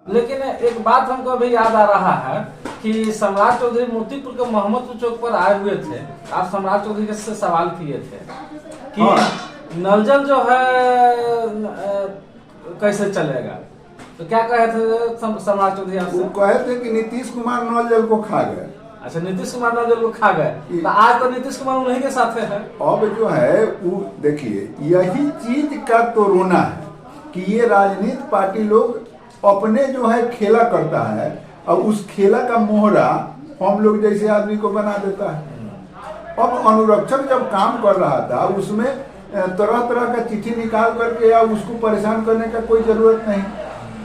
लेकिन एक बात हमको अभी याद आ रहा है कि सम्राट चौधरी मोतीपुर के मोहम्मदपुर चौक पर आए हुए थे। आप सम्राट चौधरी से सवाल किए थे कि नल जल जो है कैसे चलेगा, तो क्या कहे थे सम्राट चौधरी आपसे? वो कहे थे कि नीतीश कुमार नल जल को खा गए। अच्छा, नीतीश कुमार नल जल को खा गए, तो आज तो नीतीश कुमार उन्हीं के साथ है। अब जो है वो देखिए, यही चीज का तो रोना है कि ये राजनीति पार्टी लोग अपने जो है खेला करता है और उस खेला का मोहरा हम लोग जैसे आदमी को बना देता है। अब अनुरक्षक जब काम कर रहा था उसमें तरह तरह का चिट्ठी निकाल करके या उसको परेशान करने का कोई जरूरत नहीं,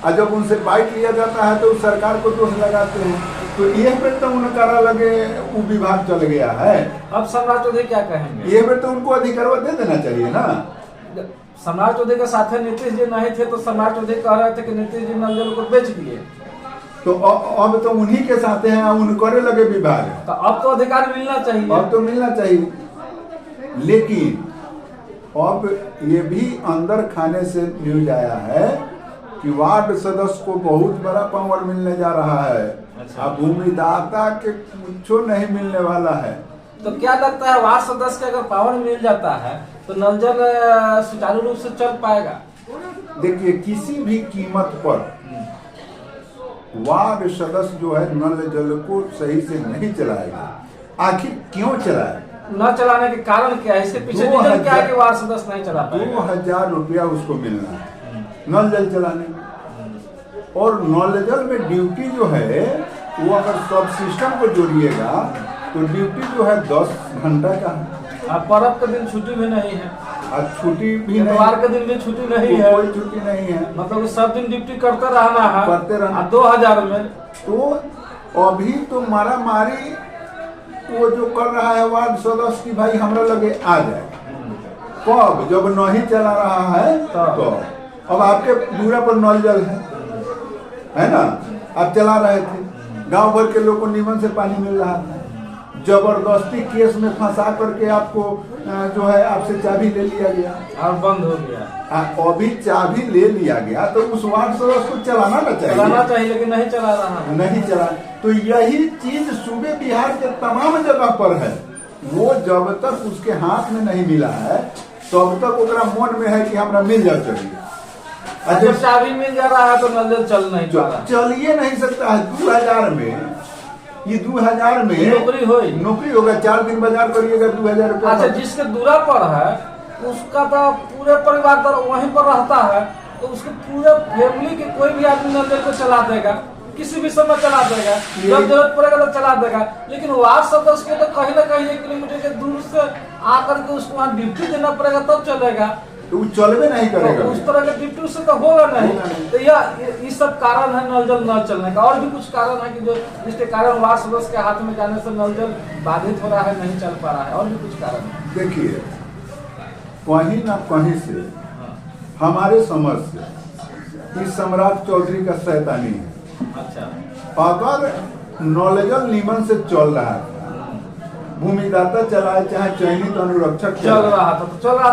और जब उनसे बाइट लिया जाता है तो सरकार को दोष लगाते हैं। तो ये पे तो उनका लगे वो विभाग चल गया है। अब सम्राट चौधरी क्या कहेंगे? ये पे तो उनको अधिकार दे देना चाहिए ना। सम्राट चौधरी के साथ नीतीश जी नहीं थे तो सम्राट चौधरी कह रहे थे कि नीतीश जी नल जल को बेच दिए, तो अब तो उन्हीं के साथ हैं, उनको लगे विभाग, तो अब तो अधिकार मिलना चाहिए। अब तो मिलना चाहिए, लेकिन अब ये भी अंदर खाने से न्यूज आया है कि वार्ड सदस्य को बहुत बड़ा पावर मिलने जा रहा है। अच्छा। अब भूमिदाता के कुछ नहीं मिलने वाला है। तो क्या लगता है वार्ड सदस्य के अगर पावर मिल जाता है तो नल जल सुचारू रूप से चल पाएगा? देखिए, किसी भी कीमत पर वार्ड सदस्य जो है नल जल को सही से नहीं चलाएगा। आखिर क्यों चलाए? न चलाने के कारण क्या है? इसके पीछे रीजन क्या है कि वार्ड सदस्य नहीं चला पाएगा? 2000 रुपया उसको मिलना है नल जल चलाने में, और नल जल में ड्यूटी जो है वो अगर सब सिस्टम को जोड़िएगा तो ड्यूटी जो है 10 घंटा का है। पर्व के दिन छुट्टी भी नहीं है, और छुट्टी भी इतवार के दिन भी छुट्टी नहीं है, कोई छुट्टी नहीं है, मतलब सब दिन ड्यूटी करते रहना है, करते रहना। 2000 में तो अभी तो मारा मारी वो जो कर रहा है वार्ड सदस्य की, भाई हमरा लगे आ जाए कब, जब नहीं चला रहा है तो। अब आपके दूरा पर नल जल है ना, आप चला रहे थे, गांव भर के लोग को नीमन से पानी मिल रहा था, जबरदस्ती केस में फंसा करके आपको जो है आपसे चाबी ले लिया गया और बंद हो गया। अभी चाबी ले लिया गया तो उस वार्ड सदस्य को चलाना चाहिए, लेकिन नहीं चला रहा, नहीं चला। तो यही चीज सूबे बिहार के तमाम जगह पर है। वो जब तक उसके हाथ में नहीं मिला है तब तक उसका मन में है कि हमरा मिल जाए चाहिए। जब चाबी मिल जा रहा है तो नल जल चल नहीं पा रहा, चलिए नहीं सकता है। 2000 में ये 2000 में नौकरी होगा, 4 दिन बाजार करिएगा 2000 रुपया। अच्छा, जिसके दूरा पर है उसका तो पूरे परिवार तो वहीं पर रहता है, तो उसके पूरे फैमिली के कोई भी आदमी नल जल को चला देगा, किसी भी समय चला देगा, जब जरूरत पड़ेगा तो चला देगा। लेकिन वार्ड सदस्य को तो कहीं ना कहीं 1 किलोमीटर के दूर से आकर के उसको वहाँ ड्यूटी देना पड़ेगा तब चलेगा, तो वो चलवे नहीं करेगा। तो उस तरह के ड्यूटी से तो होगा नहीं। तो ये सब कारण है नल जल न चलने का। और भी कुछ कारण है कि जो जिसके कारण वार्ड सदस्य के हाथ में जाने से नल जल बाधित हो रहा है, नहीं चल पा रहा है, और भी कुछ कारण है। देखिए, कहीं ना कहीं से हमारे समझ से इस सम्राट चौधरी का शैतानी है। अच्छा, अगर नल जल नीमन से चल रहा था, भूमिदाता चलाए चाहे चयनित अनुरक्षक चल रहा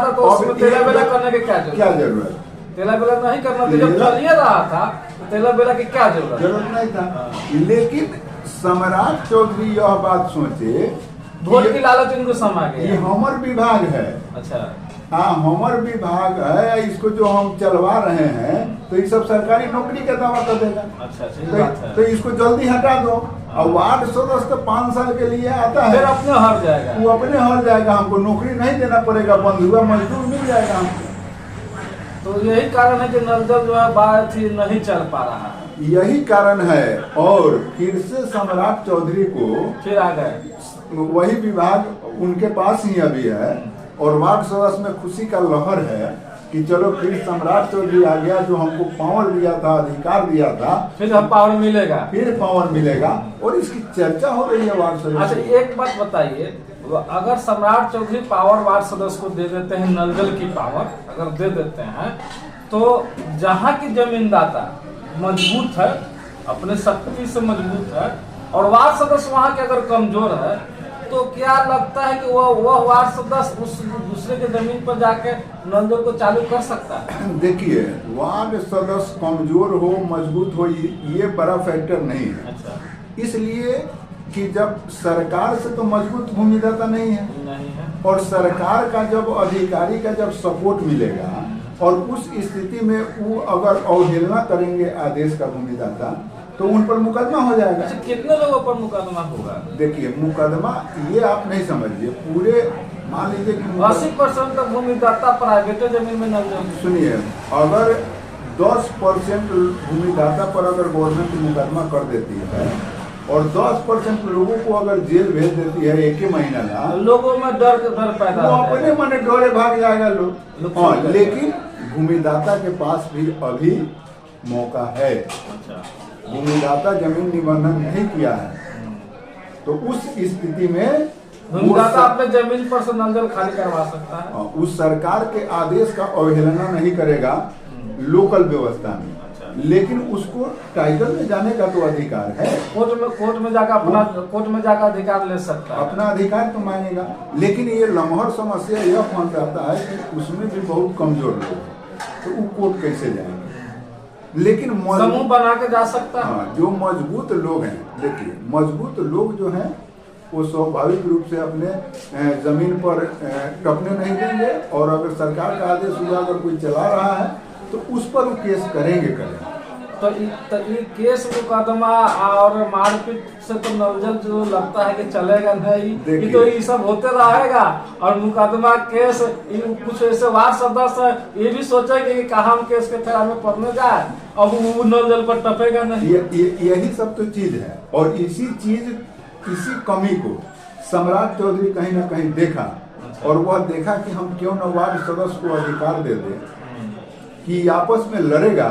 था तो उसमें तेला बेला करने की क्या जरूरत? तेला बेला नहीं करना था। जब चल रहा था तो तेला बेला की क्या जरूरत नहीं था। लेकिन सम्राट चौधरी यह बात सोचे, वोट की लालच इनको समा गया। ये हमर विभाग है। अच्छा, हाँ, हमर विभाग है, इसको जो हम चलवा रहे हैं तो ये सब सरकारी नौकरी का दावा कर देगा। अच्छा, तो इसको जल्दी हटा दो। और वार्ड सदस्य तो 5 साल के लिए आता है, फिर अपने हर जाएगा, वो अपने हर जाएगा, हमको नौकरी नहीं देना पड़ेगा, बंधुआ मजदूर मिल जाएगा हमको। तो यही कारण है कि नल जल जो है बात ही नहीं चल पा रहा है, यही कारण है। और फिर से सम्राट चौधरी को फिर आ गए, वही विभाग उनके पास ही अभी है, और वार्ड सदस्य में खुशी का लहर है कि चलो फिर सम्राट चौधरी आ गया, जो हमको पावर दिया था, अधिकार दिया था, फिर हम पावर मिलेगा, फिर पावर मिलेगा, और इसकी चर्चा हो रही है वार्ड सदस्य। अच्छा, एक बात बताइए, अगर सम्राट चौधरी पावर वार्ड सदस्य को दे देते हैं, नल जल की पावर अगर दे देते हैं, तो जहाँ की जमीनदाता मजबूत है, अपने शक्ति से मजबूत है, और वार्ड सदस्य वहाँ के अगर कमजोर है, तो क्या लगता है कि वह वार्ड सदस्य उस दूसरे के जमीन पर जाके नल जल को चालू कर सकता है? देखिए, वार्ड सदस्य कमजोर हो मजबूत हो ये बड़ा फैक्टर नहीं है। अच्छा, इसलिए कि जब सरकार से तो मजबूत भूमिदाता नहीं है, नहीं है। और सरकार का जब अधिकारी का जब सपोर्ट मिलेगा और उस स्थिति में वो अगर अवहेलना करेंगे आदेश का भूमिदाता तो उन पर मुकदमा हो जाएगा। अच्छा, कितने लोगों पर मुकदमा होगा? देखिए, मुकदमा ये आप नहीं समझिए, पूरे मान लीजिए कि 80% तक भूमिदाता प्राइवेट जमीन में नल जल। सुनिए, अगर 10% भूमिदाता पर अगर गवर्नमेंट मुकदमा कर देती है और 10% लोगों को अगर जेल भेज देती है 1 महीना ला, लोगों में डर पैदा वो हो अपने जाएगा। मन डरे भाग जाएगा लोग। लोग हाँ, समझ लेकिन भूमिदाता के पास भी अभी मौका है। अच्छा, भूमिदाता जमीन निबंधन नहीं किया है तो उस स्थिति में भूमिदाता अपने जमीन पर से नल जल खाली करवा सकता है। उस सरकार के आदेश का अवहेलना नहीं करेगा लोकल व्यवस्था में, लेकिन उसको टाइटल में जाने का तो अधिकार है। कोर्ट में जाकर अधिकार ले सकता है। अपना अधिकार तो मांगेगा, लेकिन ये लम्हर समस्या यह फंस जाता है कि उसमें भी बहुत कमजोर लोग हैं, तो वो कोर्ट कैसे जाएंगे। लेकिन समूह बना के जा सकता है। हाँ, जो मजबूत लोग हैं, देखिए मजबूत लोग जो हैं वो स्वाभाविक रूप से अपने जमीन पर टपने नहीं देंगे, और अगर सरकार का आदेश हुआ अगर कोई चला रहा है तो उस पर वो केस करेंगे। तो ये केस मुकदमा और मारपीट से तो नल जल जो लगता है कि चलेगा नहीं, कि तो ये सब होते रहेगा। और मुकदमा केस कुछ ऐसे वार्ड सदस्य ये भी सोचेंगे कि कहाँ हम केस के फेरा में पड़ने जाए, अब वो नल जल पर टपेगा नहीं। यही सब तो चीज है, और इसी कमी को सम्राट चौधरी कहीं ना कहीं देखा, और वह देखा कि हम क्यों न वार्ड सदस्य को अधिकार दे दें कि आपस में लड़ेगा,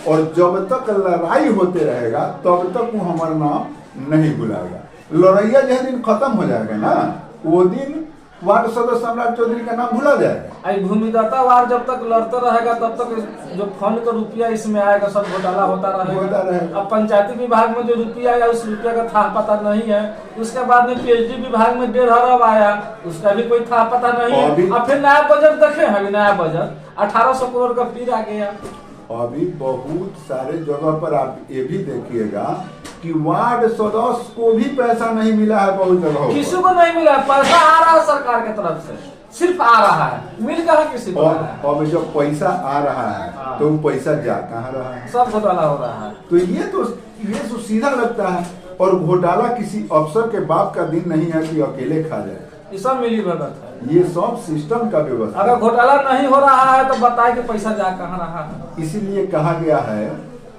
और जब तक लड़ाई होते रहेगा तब तक वो हमारा नाम नहीं भुलाएगा। लड़ैया जिस दिन खत्म हो जाएगा ना, वो दिन वार्ड सदस्य सम्राट चौधरी का नाम भुला जाएगा। भूमिदाता वार्ड जब तक लड़ते रहेगा तब तक जो फंड का रुपया इसमें आएगा सब घोटाला होता रहेगा। अब पंचायती विभाग में जो रुपया आया उस रुपया का था पता नहीं है। उसके बाद में पीएचडी विभाग में 1.5 अरब आया, उसका भी कोई था पता नहीं है। अब फिर नया बजट देखे, अभी नया बजट 1800 करोड़ का फिर आ गया। अभी बहुत सारे जगह पर आप ये भी देखिएगा कि वार्ड सदस्य को भी पैसा नहीं मिला है। बहुत जगह किसी को नहीं मिला, पैसा आ रहा है सरकार की तरफ से, सिर्फ आ रहा है, मिल कहाँ किसी को। अब जब पैसा आ रहा है तो वो पैसा जा कहाँ रहा है, सब घोटाला हो रहा है। तो ये तो सीधा लगता है। और घोटाला किसी अफसर के बाप का दिन नहीं है कि अकेले खा जाए, ये सब मिली भगत है। ये सब सिस्टम का व्यवस्था। अगर घोटाला नहीं हो रहा है तो बताए कि पैसा जा कहाँ रहा है। इसीलिए कहा गया है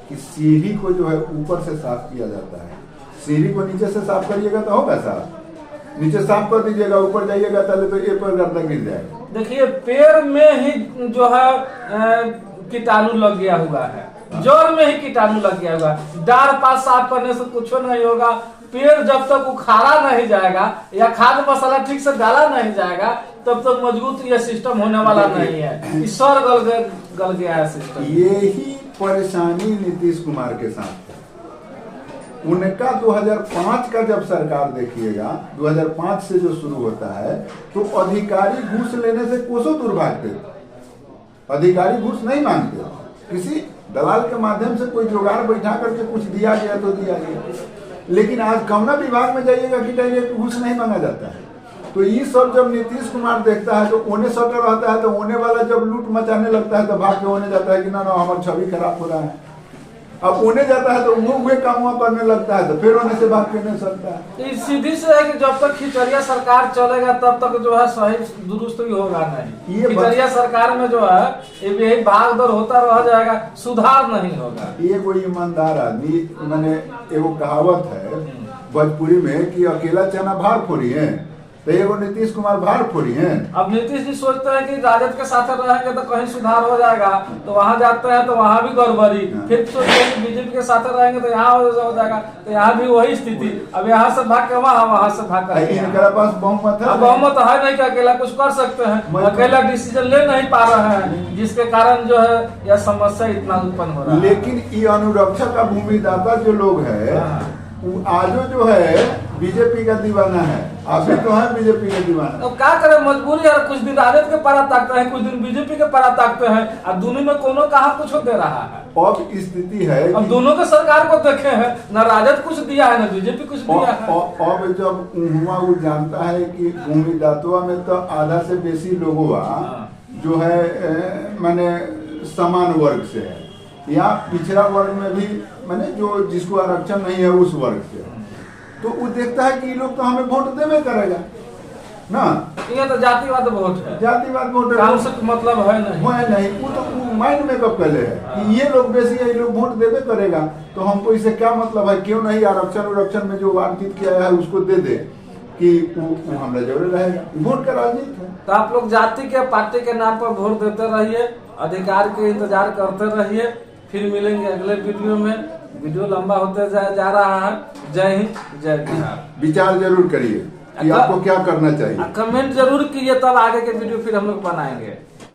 कि सीढ़ी को जो है ऊपर से साफ किया जाता है, सीढ़ी को नीचे से साफ करिएगा तो होगा साफ, नीचे साफ कर दीजिएगा ऊपर जाइएगा तले तो ये पर गर्दा गिर जाएगा। देखिए, पेड़ में ही जो है कीटाणु लग गया हुआ है, जड़ में ही कीटाणु लग गया हुआ है। डार पास साफ करने से कुछ नहीं होगा। पेड़ जब तक उखाड़ा नहीं जाएगा या खाद मसाला ठीक से डाला नहीं जाएगा तब तक मजबूत यह सिस्टम होने वाला नहीं है। ईश्वर गल गया है सिस्टम। यही परेशानी नीतीश कुमार के साथ है। उनका 2005 का जब सरकार देखिएगा, 2005 से जो शुरू होता है तो अधिकारी घूस लेने से कोसों दूर भागते। अधिकारी घूस नहीं मांगते, किसी दलाल के माध्यम से कोई जुगाड़ बैठा करके कुछ दिया गया तो दिया गया। लेकिन आज कौना विभाग में जाइएगा कि घूस नहीं मांगा जाता है। तो ये सब जब नीतीश कुमार देखता है तो ओने सटर रहता है, तो ओने वाला जब लूट मचाने लगता है तो भाग के ओने जाता है कि ना हमारी छवि खराब हो रहा है। अब ओने जाता है तो वो हुए काम करने लगता है तो फिर ओने से भाग के नहीं सकता है। सीधी से है कि जब तक खिचड़िया सरकार चलेगा तब तक जो है सही दुरुस्त भी होगा नहीं। खिचड़िया सरकार में जो है यही भाग दौड़ होता रह जाएगा, सुधार नहीं होगा। ये कोई ईमानदार आदमी, मैंने एगो कहावत है भोजपुरी में कि अकेला चना भार फोड़ी है, तो एगो नीतीश कुमार भार फोड़ी हैं। अब नीतीश जी सोचते हैं कि राजद के साथ रहेंगे तो कहीं सुधार हो जाएगा, तो वहां जाते हैं तो वहां भी गड़बड़ी। फिर सोचते हैं कि बीजेपी के साथ रहेंगे तो यहाँ हो जाएगा, तो यहाँ भी वही स्थिति। अब यहाँ से भाग के वहां से भाग कर इनके पास बहुमत है, बहुमत है नहीं कि अकेला कुछ कर सकते हैं। अकेला डिसीजन ले नहीं पा रहे हैं, जिसके कारण जो है यह समस्या इतना उत्पन्न हो रहा है। लेकिन ये अनुरक्षा का भूमिदाता जो लोग है आजो जो है बीजेपी का दीवाना है, आप भी तो हैं बीजेपी का दीवाना। अब क्या करें, मजबूरी है। कुछ दिन राजद के पारा ताकते हैं, कुछ दिन बीजेपी के पारा ताकते हैं। अब दोनों में कोनो कहाँ कुछ दे रहा है। अब स्थिति है अब दोनों के सरकार को देखे हैं, न राजद कुछ दिया है, न बीजेपी कुछ दिया है। अब जब हुआ वो जानता है कि भूमि दातुआ में तो आधा से बेसी लोगों जो है माने समान वर्ग से है, या पिछड़ा वर्ग में भी माने जो जिसको आरक्षण नहीं है उस वर्ग से, तो वो देखता है कि ये लोग तो हमें वोट देवे करेगा ना। ये तो जातिवाद वोट है, जातिवाद वोट काम से मतलब है नहीं। वो तो माइंड मेकअप कर ले है कि ये लोग बेसी है, ये लोग वोट देवे करेगा, तो हमको इससे क्या मतलब है, क्यों नहीं आरक्षण में जो वांछित किया है उसको दे दे कि वो हमारा जरूर रहेगा। वोट का राजनीति है। तो आप लोग जाति के पार्टी के नाम पर वोट देते रहिए, अधिकार के इंतजार करते रहिए। फिर मिलेंगे अगले वीडियो में। वीडियो लंबा होते जा रहा है। जय हिंद, जय बिहार। विचार जरूर करिए कि आपको क्या करना चाहिए। कमेंट जरूर कीजिए, तब आगे के वीडियो फिर हम लोग बनाएंगे।